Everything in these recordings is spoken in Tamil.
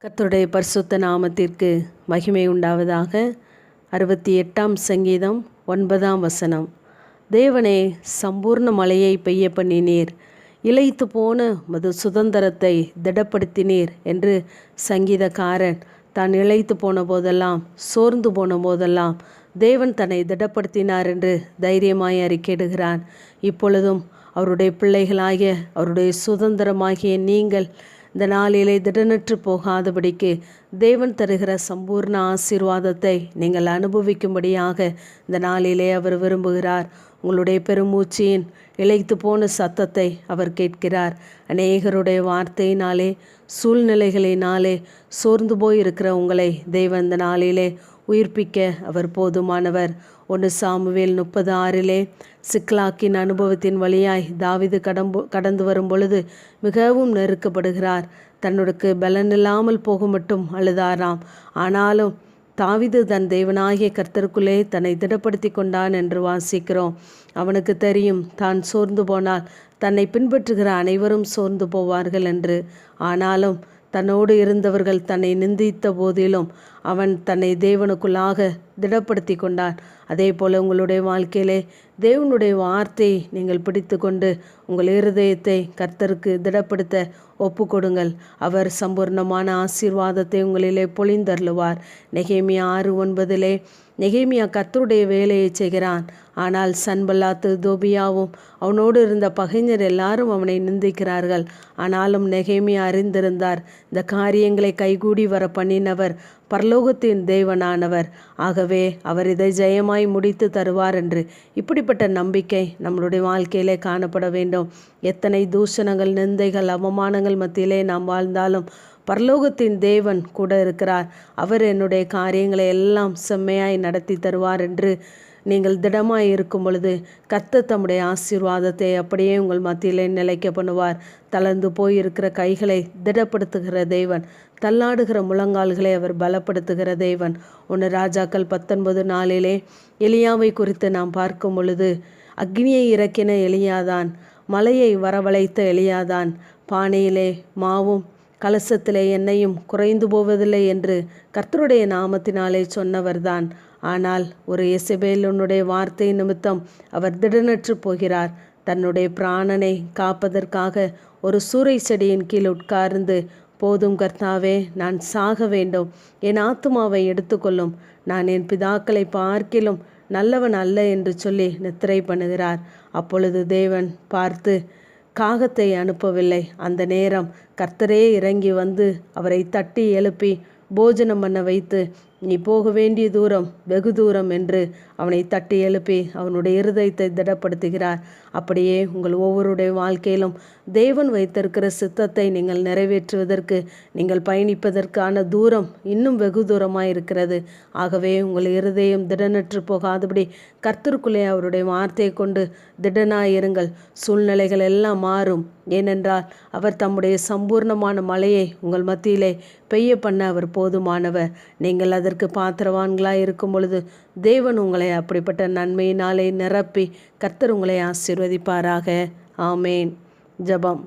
கர்த்தருடைய பரிசுத்த நாமத்திற்கு மகிமை உண்டாவதாக. 68ஆம் சங்கீதம் 9ஆம் வசனம். தேவனே, சம்பூர்ண மழையை பெய்ய பண்ணினீர், இளைத்து போன மது சுதந்திரத்தை திடப்படுத்தினீர் என்று சங்கீதக்காரன் தான் இளைத்து போன போதெல்லாம், சோர்ந்து போன போதெல்லாம் தேவன் தன்னை திடப்படுத்தினார் என்று தைரியமாய் அறிக்கையிடுகிறான். இப்பொழுதும் அவருடைய பிள்ளைகளாகிய அவருடைய சுதந்திரமாகிய நீங்கள் இந்த நாளிலே திடனற்று போகாதபடிக்கு தேவன் தருகிற சம்பூர்ண ஆசீர்வாதத்தை நீங்கள் அனுபவிக்கும்படியாக இந்த நாளிலே அவர் விரும்புகிறார். உங்களுடைய பெருமூச்சியின் இளைத்து போன சத்தத்தை அவர் கேட்கிறார். அநேகருடைய வார்த்தையினாலே, சூழ்நிலைகளினாலே சோர்ந்து போயிருக்கிற உங்களை தேவன் இந்த நாளிலே உயிர்ப்பிக்க அவர் போதுமானவர். 1 சாமுவேல் 30:6 சிக்லாக்கின் அனுபவத்தின் வழியாய் தாவீது கடந்து வரும் பொழுது மிகவும் நெருக்கப்படுகிறார். தன்னுக்கு பலனில்லாமல் போக மட்டும் அழுதாராம். ஆனாலும் தாவீது தன் தேவனாகிய கர்த்தருக்குள்ளே தன்னை திடப்படுத்தி கொண்டான் என்று வாசிக்கிறோம். அவனுக்கு தெரியும், தான் சோர்ந்து போனால் தன்னை பின்பற்றுகிற அனைவரும் சோர்ந்து போவார்கள் என்று. ஆனாலும் தன்னோடு இருந்தவர்கள் தன்னை நிந்தித்த போதிலும் அவன் தன்னை தேவனுக்குள்ளாக திடப்படுத்தி கொண்டான். அதே போல் உங்களுடைய வாழ்க்கையிலே தேவனுடைய வார்த்தையை நீங்கள் பிடித்து கொண்டு உங்கள் இருதயத்தை கர்த்தருக்கு திடப்படுத்த ஒப்பு கொடுங்கள். அவர் சம்பூர்ணமான ஆசீர்வாதத்தை உங்களிலே பொழிந்தருளுவார். நெகேமியா 6:9 நெகேமியா கர்த்தருடைய வேலையை செய்கிறான். ஆனால் சன்பல்லாத்து தோபியாவும் அவனோடு இருந்த பகைஞர் எல்லாரும் அவனை நிந்திக்கிறார்கள். ஆனாலும் நெகேமியா அறிந்திருந்தார், இந்த காரியங்களை கைகூடி வர பண்ணினவர் பரலோகத்தின் தேவனானவர். ஆகவே அவர் இதை ஜெயமாய் முடித்து தருவார் என்று. இப்படிப்பட்ட நம்பிக்கை நம்மளுடைய வாழ்க்கையிலே காணப்பட வேண்டும். எத்தனை தூஷணங்கள், நிந்தைகள், அவமானங்கள் மத்தியிலே நாம் வாழ்ந்தாலும் பரலோகத்தின் தேவன் கூட இருக்கிறார். அவர் என்னுடைய காரியங்களை எல்லாம் செம்மையாய் நடத்தி தருவார் என்று நீங்கள் திடமாய் இருக்கும் பொழுது கர்த்தர் தம்முடைய ஆசீர்வாதத்தை அப்படியே உங்கள் மத்தியிலே நிலைக்க பண்ணுவார். தளர்ந்து போயிருக்கிற கைகளை திடப்படுத்துகிற தேவன், தள்ளாடுகிற முழங்கால்களை அவர் பலப்படுத்துகிற தேவன். 1 ராஜாக்கள் 19:4 எலியாவை குறித்து நாம் பார்க்கும் பொழுது, அக்னியை இறக்கின எலியாதான், மலையை வரவழைத்த எலியாதான், பானையிலே மாவும் கலசத்திலே எண்ணெயும் குறைந்து போவதில்லை என்று கர்த்தருடைய நாமத்தினாலே சொன்னவர்தான். ஆனால் ஒரு எசபேலுடைய வார்த்தை நிமித்தம் அவர் திடனற்று போகிறார். தன்னுடைய பிராணனை காப்பதற்காக ஒரு சூறை செடியின் கீழ் உட்கார்ந்து, போதும் கர்த்தாவே, நான் சாக வேண்டும், என் ஆத்துமாவை எடுத்துக்கொள்ளும், நான் என் பிதாக்களை பார்க்கிலும் நல்லவன் அல்ல என்று சொல்லி நித்திரை பண்ணுகிறார். அப்பொழுது தேவன் பார்த்து காகத்தை அனுப்பவில்லை. அந்த நேரம் கர்த்தரே இறங்கி வந்து அவரை தட்டி எழுப்பி போஜனம் பண்ண வைத்து, நீ போக வேண்டிய தூரம் வெகு தூரம் என்று அவனை தட்டி எழுப்பி அவனுடைய இருதயத்தை திடப்படுத்துகிறார். அப்படியே உங்கள் ஒவ்வொருடைய வாழ்க்கையிலும் தேவன் வைத்திருக்கிற சித்தத்தை நீங்கள் நிறைவேற்றுவதற்கு, நீங்கள் பயணிப்பதற்கான தூரம் இன்னும் வெகு தூரமாக இருக்கிறது. ஆகவே உங்கள் இருதயம் திடனற்று போகாதபடி கர்த்தருக்குள்ளே அவருடைய வார்த்தையை கொண்டு திடனாயிருங்கள். சூழ்நிலைகள் எல்லாம் மாறும். ஏனென்றால் அவர் தம்முடைய சம்பூர்ணமான மழையை உங்கள் மத்தியிலே பெய்ய பண்ண அவர் போதுமானவர். நீங்கள் அதற்கு பாத்திரவான்களாய் இருக்கும் பொழுது தேவன் உங்களை அப்படிப்பட்ட நன்மையினாலே நிரப்பி கர்த்தர் உங்களை ஆசீர்வதிப்பாராக. ஆமேன். ஜெபம்.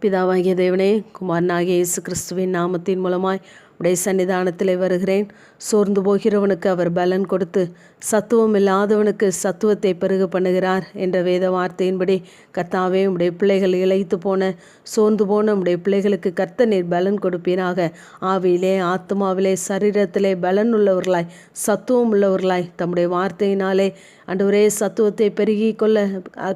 பிதாவாகிய தேவனே, குமாரனாகிய இயேசு கிறிஸ்துவின் நாமத்தின் மூலமாய் உடைய சன்னிதானத்திலே வருகிறேன். சோர்ந்து போகிறவனுக்கு அவர் பலன் கொடுத்து சத்துவம் இல்லாதவனுக்கு சத்துவத்தை பெருக பண்ணுகிறார் என்ற வேத வார்த்தையின்படி கர்த்தாவே, உடைய பிள்ளைகள் இளைத்து போன, சோர்ந்து போன உடைய பிள்ளைகளுக்கு கர்த்தர் நீர் பலன் கொடுப்பீராக. ஆவியிலே, ஆத்மாவிலே, சரீரத்திலே பலன் உள்ளவர்களாய், சத்துவம் உள்ளவர்களாய் தம்முடைய வார்த்தையினாலே ஆண்டவரே சத்துவத்தை பெருகி கொள்ள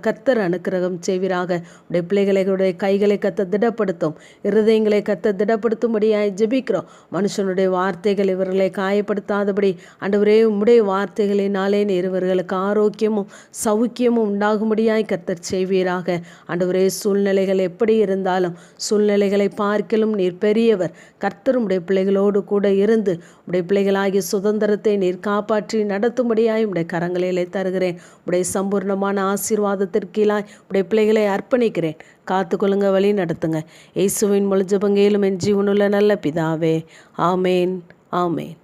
கர்த்தர் அனுக்கிரகம் செய்வீராக. உடைய பிள்ளைகளுடைய கைகளை கர்த்தர் திடப்படுத்தும், இருதயங்களை கர்த்தர் திடப்படுத்தும்படியாய் ஜெபிக்கிறோம். மனுஷனுடைய வார்த்தைகள் இவர்களை காயப்படுத்தாதபடி ஆண்டவரே உம்முடைய வார்த்தைகளினாலே இவர்களுக்கு ஆரோக்கியமும் சௌக்கியமும் உண்டாகும்படியாய் கர்த்தர் செய்வீராக. ஆண்டவரே, சூழ்நிலைகள் எப்படி இருந்தாலும் சூழ்நிலைகளை பார்க்கலும் நீர் பெரியவர். கர்த்தர் உம்முடைய பிள்ளைகளோடு கூட இருந்து உடைய பிள்ளைகளாகிய சுதந்திரத்தை நீர் காப்பாற்றி நடத்தும்படியாய் உடைய கரங்களிலே தருகிறேன். உடைய சம்பூர்ணமான ஆசீர்வாதத்திற்கீழாய் உடைய பிள்ளைகளை அர்ப்பணிக்கிறேன். காத்துக்கொள்ளுங்க, வழி நடத்துங்க. இயேசுவின் முழு ஜெபங்கேலும் என் ஜீவனுள்ள நல்ல பிதாவே. ஆமேன். ஆமேன்.